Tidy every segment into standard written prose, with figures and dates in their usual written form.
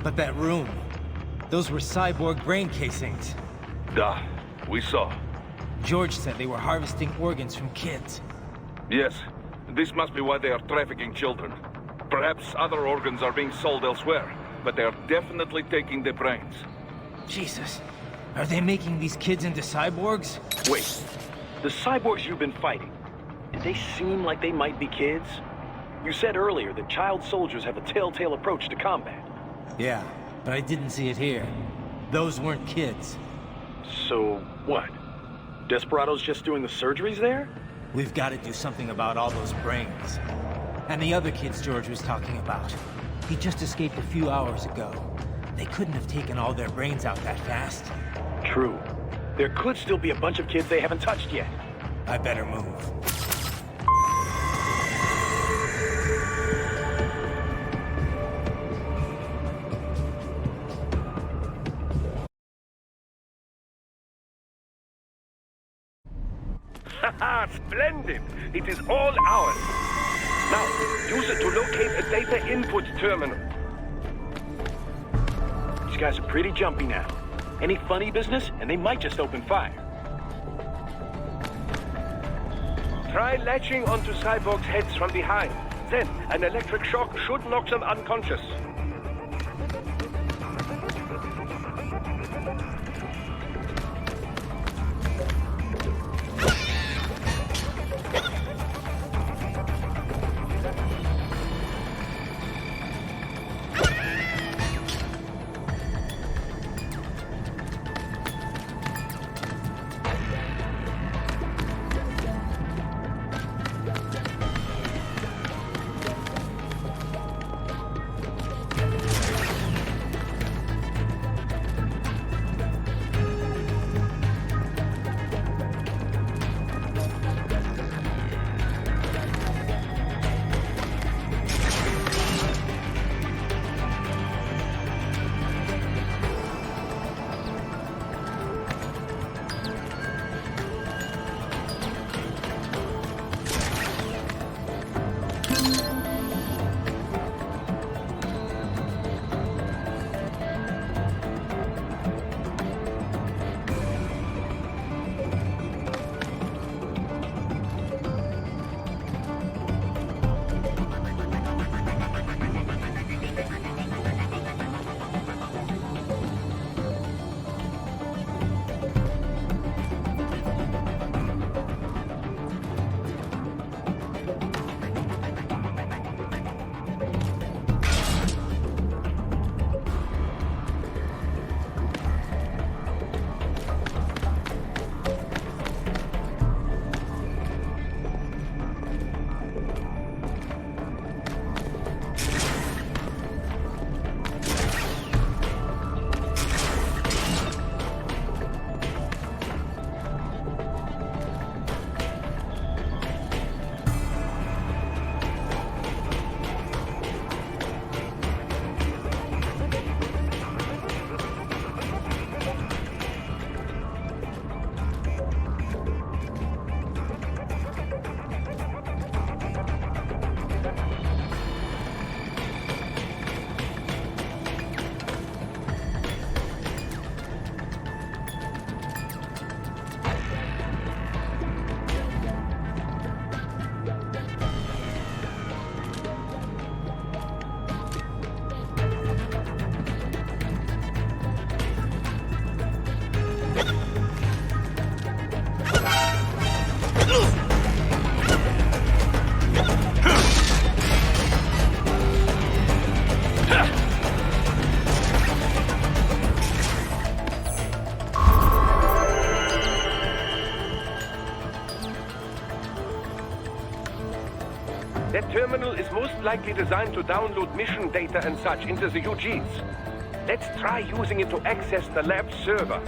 But that room, those were cyborg brain casings. Duh, we saw. George said they were harvesting organs from kids. Yes, this must be why they are trafficking children. Perhaps other organs are being sold elsewhere, but they are definitely taking the brains. Jesus, are they making these kids into cyborgs? Wait, the cyborgs you've been fighting, did they seem like they might be kids? You said earlier that child soldiers have a telltale approach to combat. Yeah, but I didn't see it here. Those weren't kids. So, what? Desperados just doing the surgeries there? We've got to do something about all those brains. And the other kids George was talking about. He just escaped a few hours ago. They couldn't have taken all their brains out that fast. True. There could still be a bunch of kids they haven't touched yet. I better move. Haha, splendid! It is all ours. Now, use it to locate a data input terminal. These guys are pretty jumpy now. Any funny business, and they might just open fire. Try latching onto cyborgs' heads from behind. Then, an electric shock should knock them unconscious. That terminal is most likely designed to download mission data and such into the UGs. Let's try using it to access the lab server.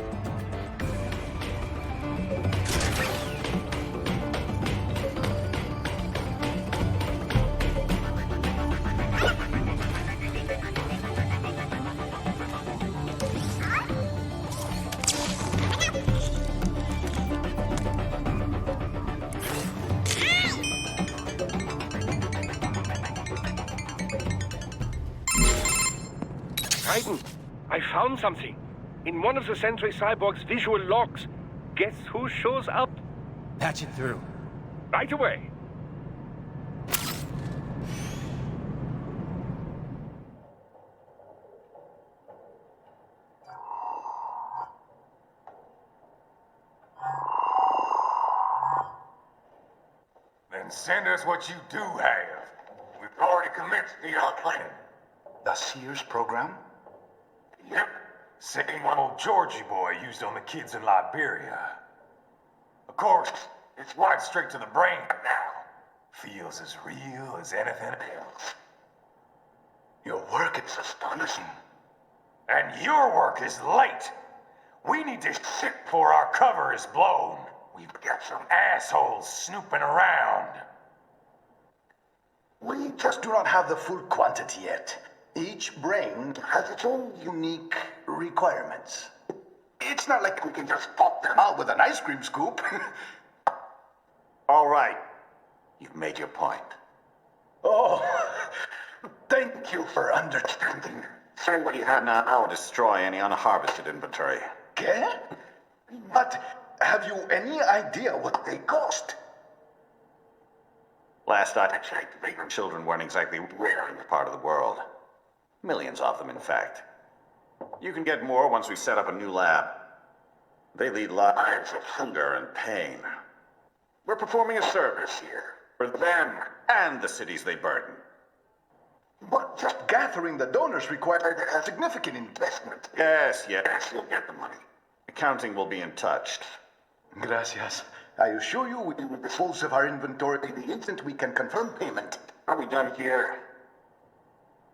Raiden, I found something. In one of the Sentry Cyborg's visual logs. Guess who shows up? Patch it through. Right away. Then send us what you do have. We've already commenced the planning. The Sears program? Yep. Same one old Georgie boy used on the kids in Liberia. Of course, it's right straight to the brain now. Feels as real as anything else. Your work is astonishing. And your work is late. We need to ship before our cover is blown. We've got some assholes snooping around. We just do not have the full quantity yet. Each brain has its own unique requirements. It's not like we can just pop them out with an ice cream scoop. All right. You've made your point. Oh, thank you for understanding. Send what you have now or destroy any unharvested inventory. Okay? But have you any idea what they cost? Last I checked, vagrant children weren't exactly rare in this part of the world. Millions of them, in fact. You can get more once we set up a new lab. They lead lives of hunger and pain. We're performing a service here for them and the cities they burden. But just gathering the donors required a significant investment. Yes, you'll get the money. Accounting will be in touch. Gracias. I assure you we will dispose of our inventory the instant we can confirm payment. Are we done here?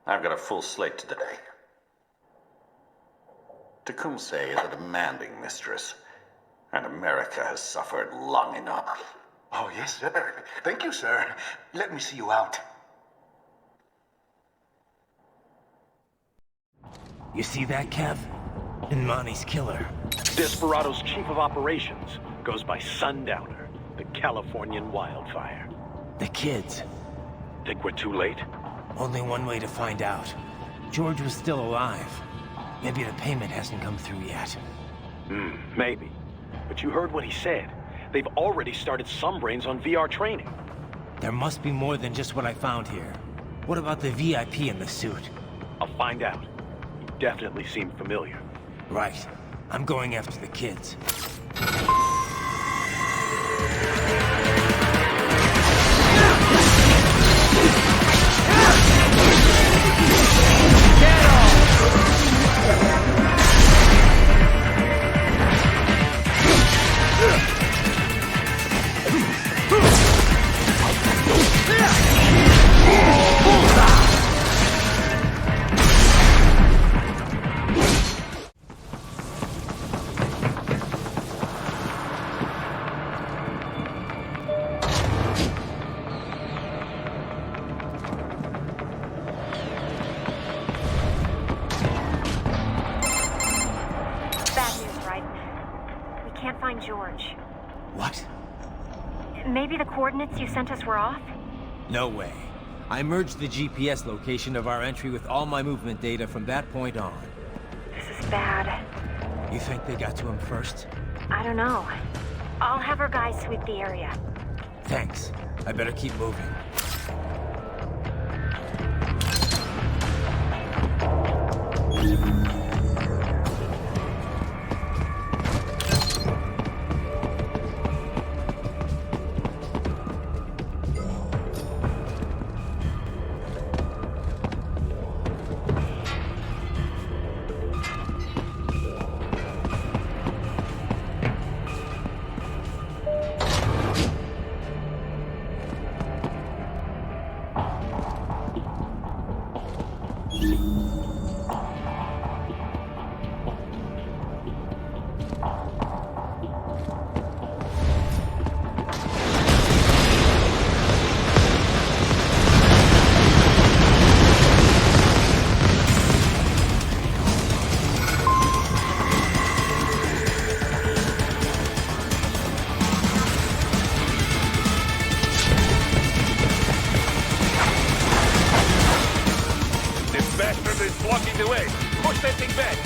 I've got a full slate today. Tecumseh is a demanding mistress, and America has suffered long enough. Oh, yes, sir. Thank you, sir. Let me see you out. You see that, Kev? Imani's killer. Desperado's chief of operations goes by Sundowner, the Californian wildfire. The kids. Think we're too late? Only one way to find out. George was still alive. Maybe the payment hasn't come through yet. Maybe. But you heard what he said. They've already started some brains on VR training. There must be more than just what I found here. What about the VIP in the suit? I'll find out. He definitely seemed familiar. Right. I'm going after the kids. George. What? Maybe the coordinates you sent us were off? No way. I merged the GPS location of our entry with all my movement data from that point on. This is bad. You think they got to him first? I don't know. I'll have our guys sweep the area. Thanks. I better keep moving. Requesting bed.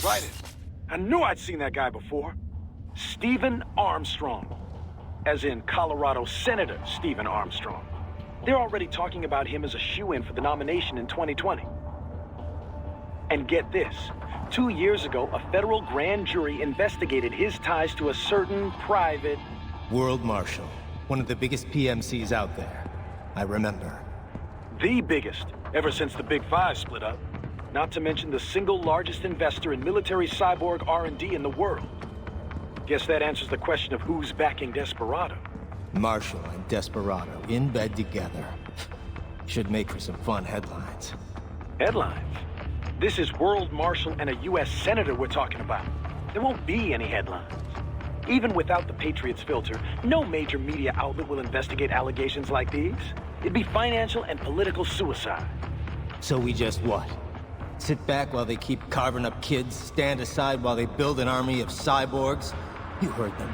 Right it. I knew I'd seen that guy before. Stephen Armstrong. As in Colorado Senator Stephen Armstrong. They're already talking about him as a shoo-in for the nomination in 2020. And get this. 2 years ago, a federal grand jury investigated his ties to a certain private... World Marshal. One of the biggest PMCs out there. I remember. The biggest, ever since the Big Five split up. Not to mention the single largest investor in military cyborg R&D in the world. Guess that answers the question of who's backing Desperado. Marshall and Desperado in bed together. Should make for some fun headlines. Headlines? This is World Marshal and a U.S. Senator we're talking about. There won't be any headlines. Even without the Patriots filter, no major media outlet will investigate allegations like these. It'd be financial and political suicide. So we just what? Sit back while they keep carving up kids, stand aside while they build an army of cyborgs? You heard them.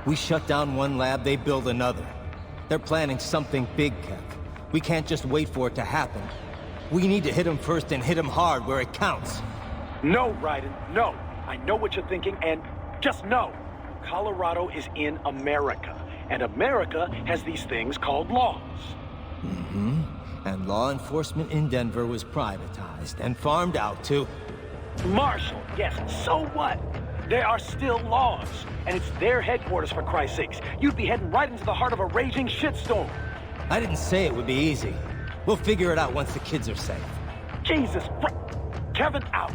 We shut down one lab, they build another. They're planning something big, Kev. We can't just wait for it to happen. We need to hit them first and hit them hard where it counts. No, Raiden, no. I know what you're thinking, and just know. Colorado is in America, and America has these things called laws. Mm-hmm. And law enforcement in Denver was privatized and farmed out to... Marshall, yes, so what? There are still laws, and it's their headquarters, for Christ's sakes. You'd be heading right into the heart of a raging shitstorm. I didn't say it would be easy. We'll figure it out once the kids are safe. Jesus, Kevin out.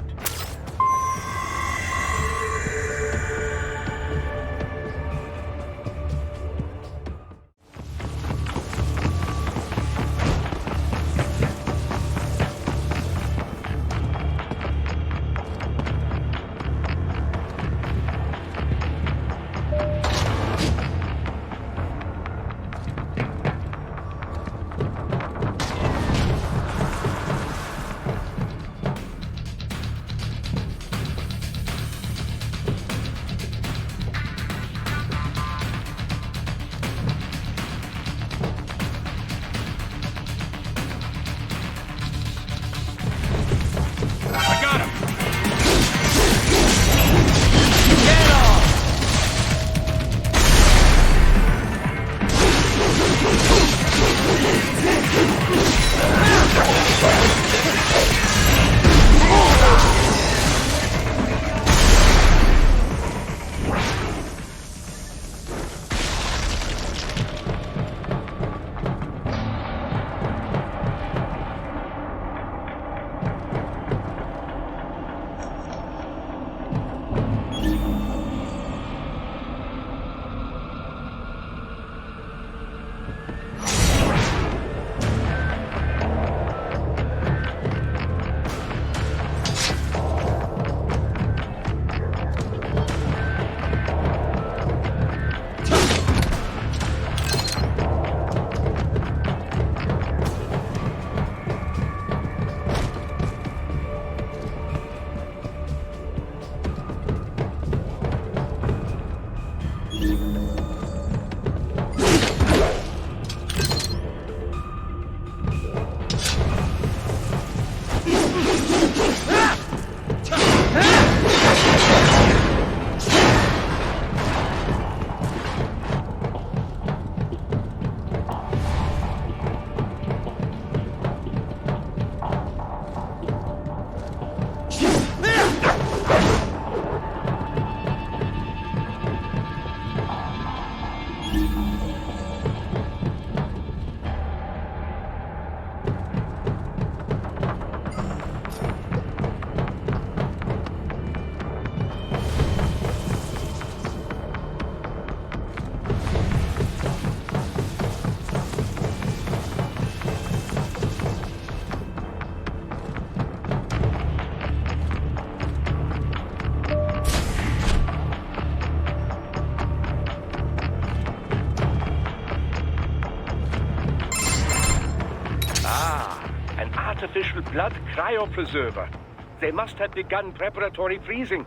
Artificial blood cryopreserver. They must have begun preparatory freezing.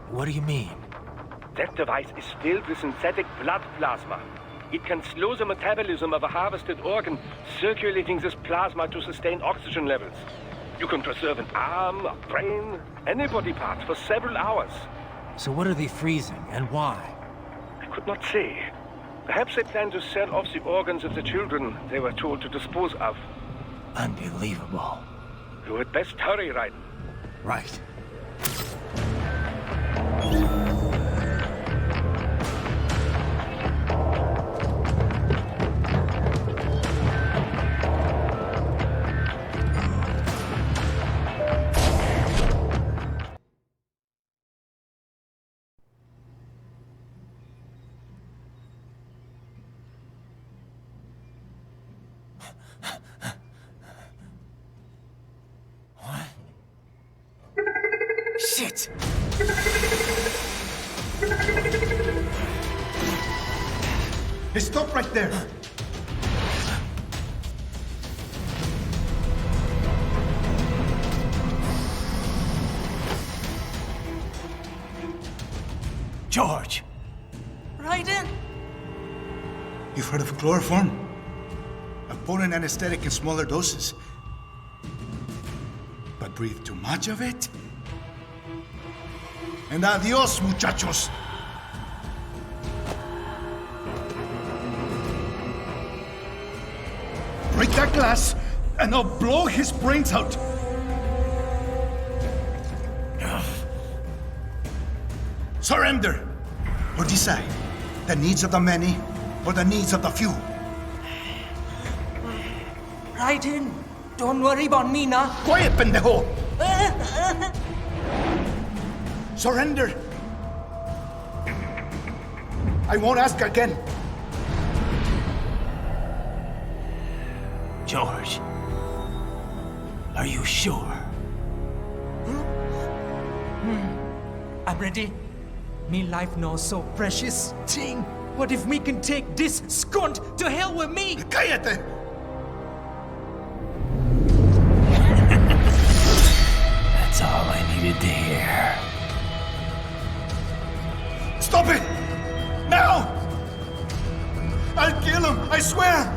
What do you mean? That device is filled with synthetic blood plasma. It can slow the metabolism of a harvested organ, circulating this plasma to sustain oxygen levels. You can preserve an arm, a brain, any body part for several hours. So what are they freezing, and why? I could not say. Perhaps they plan to sell off the organs of the children they were told to dispose of. Unbelievable. You had best hurry, Raiden. Right. Shit! Hey, stop right there. George! Raiden! You've heard of chloroform? A potent anesthetic in smaller doses. But breathe too much of it? And adios, muchachos! Break that glass, and I'll blow his brains out! Surrender! Or decide. The needs of the many, or the needs of the few. Raiden, don't worry about me now. Quiet, pendejo! Surrender! I won't ask again. George, are you sure? I'm ready. Me life now so precious. Thing. What if me can take this skunt to hell with me? Cállate! That's all I needed to hear. Stop it! Now! I'll kill him, I swear!